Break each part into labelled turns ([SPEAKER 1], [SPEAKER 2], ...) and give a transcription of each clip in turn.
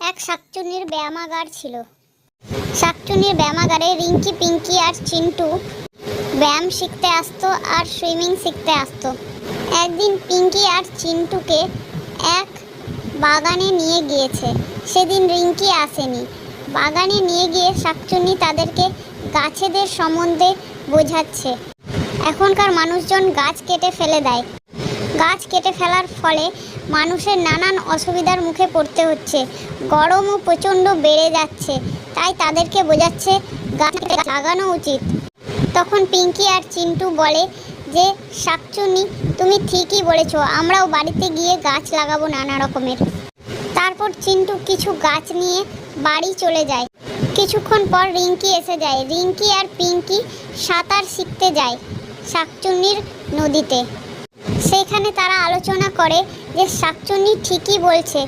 [SPEAKER 1] এক শাকচুন্নির ব্যায়ামাগার ছিল। শাকচুন্নির ব্যায়ামাগারে রিঙ্কি, পিঙ্কি আর চিন্টু ব্যায়াম শিখতে আসতো আর সুইমিং শিখতে আসতো। একদিন পিঙ্কি আর চিন্টুকে এক বাগানে নিয়ে গিয়েছে। সেদিন রিঙ্কি আসেনি। বাগানে নিয়ে গিয়ে শাকচুন্নি তাদেরকে গাছেদের সম্বন্ধে বোঝাচ্ছে। এখনকার মানুষজন গাছ কেটে ফেলে দেয়। গাছ কেটে ফেলার ফলে মানুষের নানান অসুবিধার মুখে পড়তে হচ্ছে। গরমও প্রচণ্ড বেড়ে যাচ্ছে। তাই তাদেরকে বোঝাচ্ছে গাছ লাগানো উচিত। তখন পিঙ্কি আর চিন্টু বলে যে, শাকচুন্নি তুমি ঠিকই বলেছ, আমরাও বাড়িতে গিয়ে গাছ লাগাবো নানা রকমের। তারপর চিন্টু কিছু গাছ নিয়ে বাড়ি চলে যায়। কিছুক্ষণ পর রিঙ্কি এসে যায়। রিঙ্কি আর পিঙ্কি সাঁতার শিখতে যায় শাকচুন্নির নদীতে। সেখানে তারা আলোচনা করে যে শাকচুন্নি ঠিকই বলছে,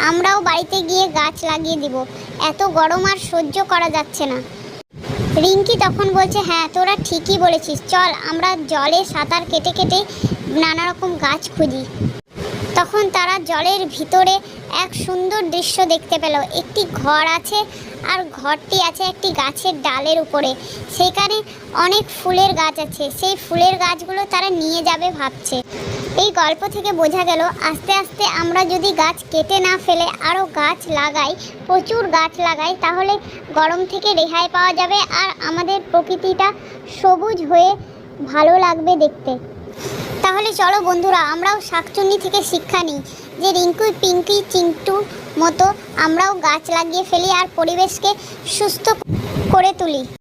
[SPEAKER 1] আমরাও বাড়িতে গিয়ে গাছ লাগিয়ে দিব, এত গরম আর সহ্য করা যাচ্ছে না। রিঙ্কি তখন বলছে, হ্যাঁ তোরা ঠিকই বলেছিস, চল আমরা জলে সাঁতার কেটে কেটে নানা রকম গাছ খুঁজি। তখন তারা জলের ভিতরে এক সুন্দর দৃশ্য দেখতে পেল। একটি ঘর আছে আর ঘরটি আছে একটি গাছের ডালের উপরে। সেখানে অনেক ফুলের গাছ আছে। সেই ফুলের গাছগুলো তারা নিয়ে যাবে ভাবছে। এই গল্প থেকে বোঝা গেল আস্তে আস্তে আমরা যদি গাছ কেটে না ফেলে আরও গাছ লাগাই, প্রচুর গাছ লাগাই, তাহলে গরম থেকে রেহাই পাওয়া যাবে আর আমাদের প্রকৃতিটা সবুজ হয়ে ভালো লাগবে দেখতে। তাহলে চলো বন্ধুরা, আমরাও শাকচুন্নি থেকে শিক্ষা নিই যে রিঙ্কু, পিঙ্কি, চিন্টু মতো আমরাও গাছ লাগিয়ে ফেলি আর পরিবেশকে সুস্থ করে তুলি।